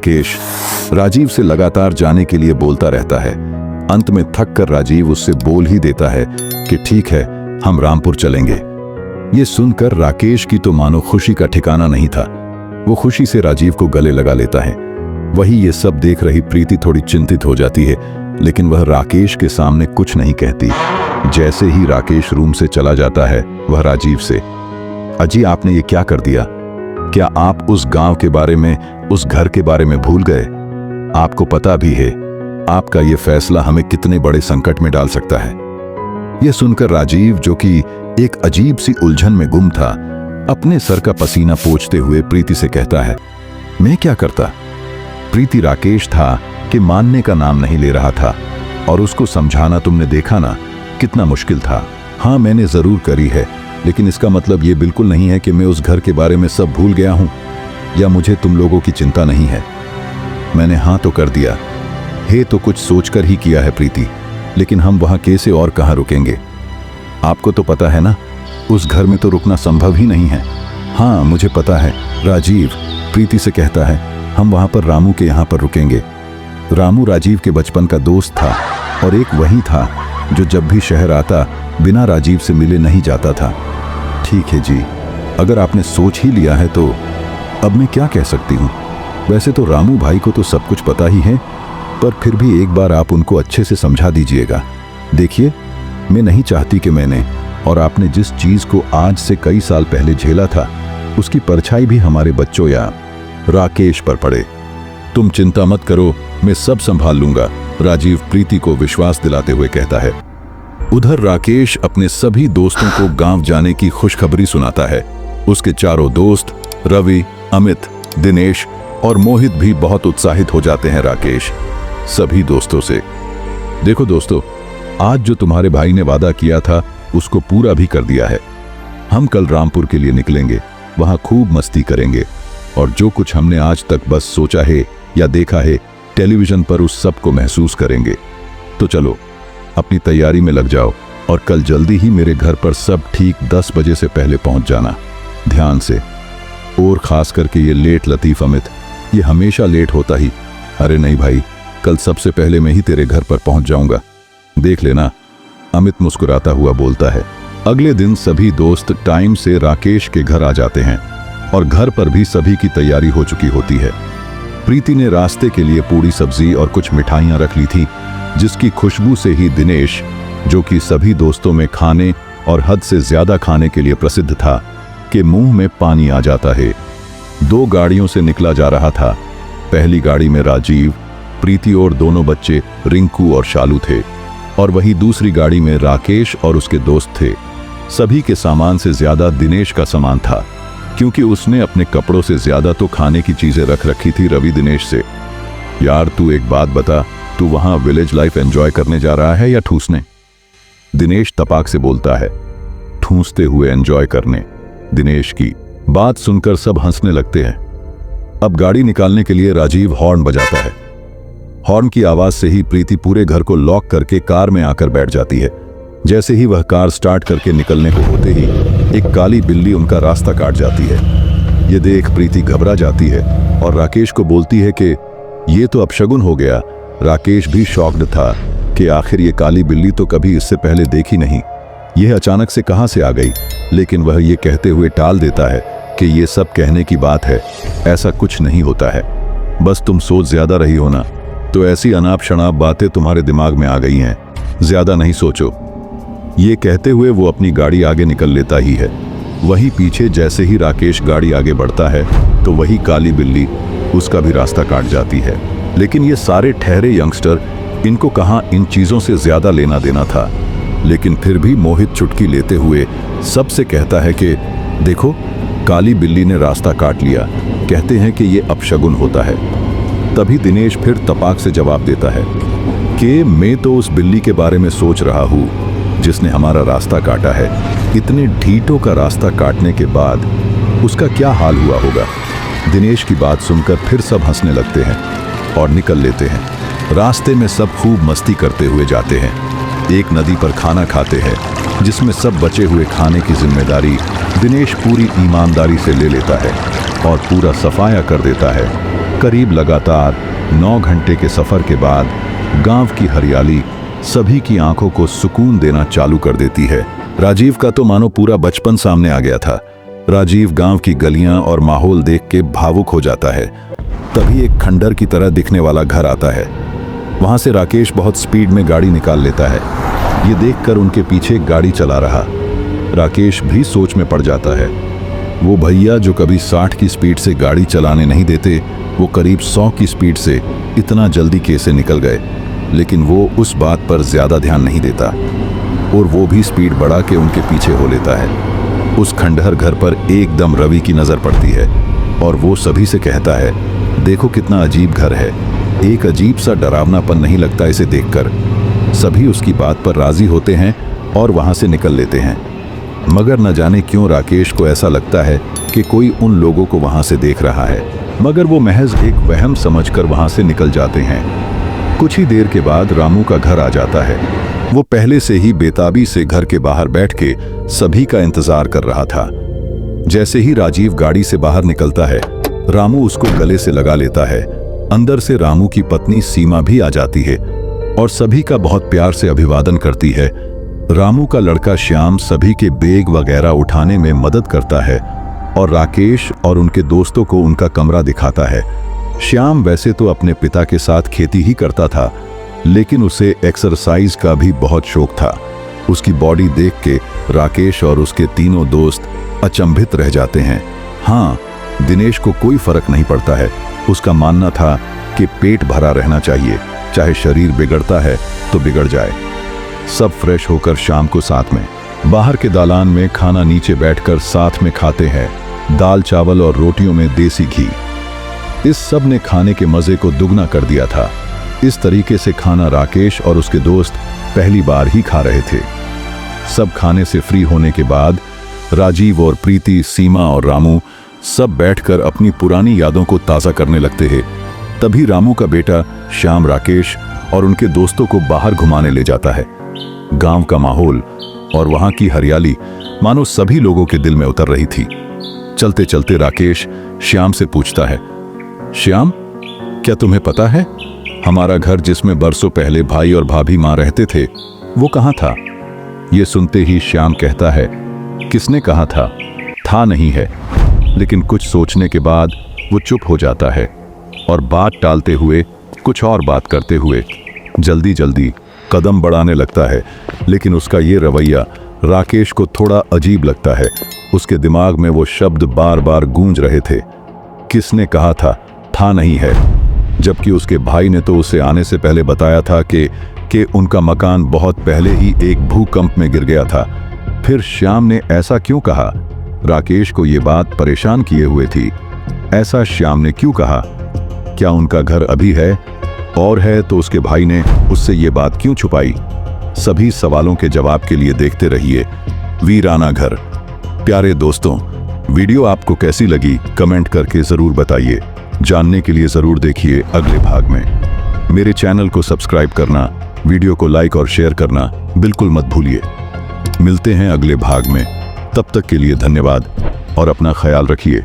राकेश राजीव से लगातार जाने के लिए बोलता रहता है। अंत में थक कर राजीव उससे बोल ही देता है कि ठीक है, हम रामपुर चलेंगे। ये सुनकर राकेश की तो मानो खुशी का ठिकाना नहीं था। वो खुशी से राजीव को गले लगा लेता है। वही ये सब देख रही प्रीति थोड़ी चिंतित हो जाती है, लेकिन वह राकेश के सामने कुछ नहीं कहती। जैसे ही राकेश रूम से चला जाता है, वह राजीव से, अजी आपने ये क्या कर दिया? क्या आप उस गांव के बारे में, उस घर के बारे में भूल गए? आपको पता भी है आपका ये फैसला हमें कितने बड़े संकट में डाल सकता है। यह सुनकर राजीव, जो कि एक अजीब सी उलझन में गुम था, अपने सर का पसीना पोंछते हुए प्रीति से कहता है, मैं क्या करता? प्रीति, राकेश था कि मानने का नाम नहीं ले रहा था, और उसको समझाना तुमने देखा ना कितना मुश्किल था। हाँ, मैंने जरूर करी है, लेकिन इसका मतलब ये बिल्कुल नहीं है कि मैं उस घर के बारे में सब भूल गया हूं या मुझे तुम लोगों की चिंता नहीं है। मैंने हाँ तो कर दिया है, तो कुछ सोचकर ही किया है प्रीति, लेकिन हम वहां कैसे और कहां रुकेंगे? आपको तो पता है ना, उस घर में तो रुकना संभव ही नहीं है। हाँ मुझे पता है राजीव, प्रीति से कहता है, हम वहां पर रामू के यहाँ पर रुकेंगे। रामू राजीव के बचपन का दोस्त था और एक वही था जो जब भी शहर आता बिना राजीव से मिले नहीं जाता था। ठीक है जी, अगर आपने सोच ही लिया है तो अब मैं क्या कह सकती हूँ। वैसे तो रामू भाई को तो सब कुछ पता ही है, पर फिर भी एक बार आप उनको अच्छे से समझा दीजिएगा। देखिए, मैं नहीं चाहती कि मैंने और आपने जिस चीज को आज से कई साल पहले झेला था, उसकी परछाई भी हमारे बच्चों या राकेश पर पड़े। तुम चिंता मत करो, मैं सब संभाल लूंगा, राजीव प्रीति को विश्वास दिलाते हुए कहता है। उधर राकेश अपने सभी दोस्तों को गांव जाने की खुशखबरी सुनाता है। उसके चारों दोस्त रवि, अमित, दिनेश और मोहित भी बहुत उत्साहित हो जाते हैं। राकेश सभी दोस्तों से, देखो दोस्तों, आज जो तुम्हारे भाई ने वादा किया था उसको पूरा भी कर दिया है। हम कल रामपुर के लिए निकलेंगे, वहां खूब मस्ती करेंगे और जो कुछ हमने आज तक बस सोचा है या देखा है टेलीविजन पर, उस सब को महसूस करेंगे। तो चलो अपनी तैयारी में लग जाओ और कल जल्दी ही मेरे घर पर सब ठीक 10 बजे से पहले पहुंच जाना, ध्यान से। और खास करके ये लेट लतीफ अमित, ये हमेशा लेट होता ही। अरे नहीं भाई, कल सबसे पहले मैं ही तेरे घर पर पहुंच जाऊंगा, देख लेना, अमित मुस्कुराता हुआ बोलता है। अगले दिन सभी दोस्त टाइम से राकेश के घर आ जाते हैं और घर पर भी सभी की तैयारी हो चुकी होती है। प्रीति ने रास्ते के लिए पूरी सब्जी और कुछ मिठाइयां रख ली थी, जिसकी खुशबू से ही दिनेश, जो कि सभी दोस्तों में खाने और हद से ज्यादा खाने के लिए प्रसिद्ध था, के मुंह में पानी आ जाता है। 2 गाड़ियों से निकला जा रहा था। पहली गाड़ी में राजीव, प्रीति और दोनों बच्चे रिंकू और शालू थे, और वही दूसरी गाड़ी में राकेश और उसके दोस्त थे। सभी के सामान से ज्यादा दिनेश का सामान था, क्योंकि उसने अपने कपड़ों से ज्यादा तो खाने की चीजें रख रखी थी। रवि दिनेश से, यार तू एक बात बता, तू वहां विलेज लाइफ एंजॉय करने जा रहा है या ठूसने? दिनेश तपाक से बोलता है। ठूसते हुए एंजॉय करने। दिनेश की बात सुनकर सब हंसने लगते हैं। अब गाड़ी निकालने के लिए राजीव हॉर्न बजाता है। हॉर्न की आवाज से ही प्रीति पूरे घर को लॉक करके कार में आकर बैठ जाती है। जैसे ही वह कार स्टार्ट करके निकलने को होते ही एक काली बिल्ली उनका रास्ता काट जाती है। ये देख प्रीति घबरा जाती है और राकेश को बोलती है कि ये तो अपशगुन हो गया। राकेश भी शॉक्ड था कि आखिर ये काली बिल्ली तो कभी इससे पहले देखी नहीं, यह अचानक से कहां से आ गई। लेकिन वह ये कहते हुए टाल देता है कि ये सब कहने की बात है, ऐसा कुछ नहीं होता है, बस तुम सोच ज्यादा रही हो ना, तो ऐसी अनाप शनाप बातें तुम्हारे दिमाग में आ गई हैं, ज्यादा नहीं सोचो। ये कहते हुए वो अपनी गाड़ी आगे निकल लेता ही है। वहीं पीछे जैसे ही राकेश गाड़ी आगे बढ़ता है तो वही काली बिल्ली उसका भी रास्ता काट जाती है। लेकिन ये सारे ठहरे यंगस्टर, इनको कहाँ इन चीजों से ज्यादा लेना देना था। लेकिन फिर भी मोहित चुटकी लेते हुए सबसे कहता है कि देखो, काली बिल्ली ने रास्ता काट लिया, कहते हैं कि ये अपशगुन होता है। तभी दिनेश फिर तपाक से जवाब देता है कि मैं तो उस बिल्ली के बारे में सोच रहा हूँ जिसने हमारा रास्ता काटा है। इतने ढीठों का रास्ता काटने के बाद उसका क्या हाल हुआ होगा। दिनेश की बात सुनकर फिर सब हंसने लगते हैं और निकल लेते हैं। रास्ते में सब खूब मस्ती करते हुए जाते हैं। एक नदी पर खाना खाते हैं, जिसमें सब बचे हुए खाने की जिम्मेदारी दिनेश पूरी ईमानदारी से ले लेता है और पूरा सफाया कर देता है। करीब लगातार 9 घंटे के सफर के बाद गांव की हरियाली सभी की आंखों को सुकून देना चालू कर देती है। राजीव का तो मानो पूरा बचपन सामने आ गया था। राजीव गांव की गलियां और माहौल देख के भावुक हो जाता है। तभी एक खंडर की तरह दिखने वाला घर आता है। वहां से राकेश बहुत स्पीड में गाड़ी निकाल लेता है। ये देखकर उनके पीछे गाड़ी चला रहा राकेश भी सोच में पड़ जाता है। वो भैया जो कभी 60 की स्पीड से गाड़ी चलाने नहीं देते, वो करीब 100 की स्पीड से इतना जल्दी कैसे निकल गए। लेकिन वो उस बात पर ज्यादा ध्यान नहीं देता और वो भी स्पीड बढ़ा के उनके पीछे हो लेता है। उस खंडहर घर पर एकदम रवि की नजर पड़ती है और वो सभी से कहता है, देखो कितना अजीब घर है। एक अजीब सा डरावनापन नहीं लगता इसे देखकर। सभी उसकी बात पर राजी होते हैं और वहां से निकल लेते हैं। मगर न जाने क्यों राकेश को ऐसा लगता है कि कोई उन लोगों को वहां से देख रहा है, मगर वो महज एक वहम समझकर वहां से निकल जाते हैं। कुछ ही देर के बाद रामू का घर आ जाता है। वो पहले से ही बेताबी से घर के बाहर बैठ के सभी का इंतजार कर रहा था। जैसे ही राजीव गाड़ी से बाहर निकलता है, रामू उसको गले से लगा लेता है। अंदर से रामू की पत्नी सीमा भी आ जाती है और सभी का बहुत प्यार से अभिवादन करती है। रामू का लड़का श्याम सभी के बैग वगैरह उठाने में मदद करता है और राकेश और उनके दोस्तों को उनका कमरा दिखाता है। श्याम वैसे तो अपने पिता के साथ खेती ही करता था, लेकिन उसे एक्सरसाइज का भी बहुत शौक था। उसकी बॉडी देख के राकेश और उसके तीनों दोस्त अचंभित रह जाते हैं। हाँ, दिनेश को कोई फर्क नहीं पड़ता है। उसका मानना था कि पेट भरा रहना चाहिए, चाहे शरीर बिगड़ता है तो बिगड़ जाए। सब फ्रेश होकर शाम को साथ में बाहर के दालान में खाना नीचे बैठकर साथ में खाते हैं। दाल चावल और रोटियों में देसी घी। इस सब ने खाने के मजे को दुगना कर दिया था। इस तरीके से खाना राकेश और उसके दोस्त पहली बार ही खा रहे थे। सब खाने से फ्री होने के बाद राजीव और प्रीति, सीमा और रामू सब बैठकर अपनी पुरानी यादों को ताज़ा करने लगते हैं। तभी रामू का बेटा श्याम राकेश और उनके दोस्तों को बाहर घुमाने ले जाता है। गांव का माहौल और वहां की हरियाली मानो सभी लोगों के दिल में उतर रही थी। चलते चलते राकेश श्याम से पूछता है, श्याम, क्या तुम्हें पता है हमारा घर जिसमें बरसों पहले भाई और भाभी मां रहते थे, वो कहाँ था? ये सुनते ही श्याम कहता है, किसने कहा था नहीं है। लेकिन कुछ सोचने के बाद वो चुप हो जाता है और बात टालते हुए कुछ और बात करते हुए जल्दी जल्दी कदम बढ़ाने लगता है। लेकिन उसका ये रवैया राकेश को थोड़ा अजीब लगता है। उसके दिमाग में वो शब्द बार बार गूंज रहे थे, किसने कहा था नहीं है, जबकि उसके भाई ने तो उसे आने से पहले बताया था कि उनका मकान बहुत पहले ही एक भूकंप में गिर गया था। फिर श्याम ने ऐसा क्यों कहा? राकेश को ये बात परेशान किए हुए थी। ऐसा श्याम ने क्यों कहा? क्या उनका घर अभी है, और है तो उसके भाई ने उससे ये बात क्यों छुपाई? सभी सवालों के जवाब के लिए देखते रहिए वीराना घर। प्यारे दोस्तों, वीडियो आपको कैसी लगी कमेंट करके जरूर बताइए। जानने के लिए जरूर देखिए अगले भाग में। मेरे चैनल को सब्सक्राइब करना, वीडियो को लाइक और शेयर करना बिल्कुल मत भूलिए। मिलते हैं अगले भाग में। तब तक के लिए धन्यवाद और अपना ख्याल रखिए।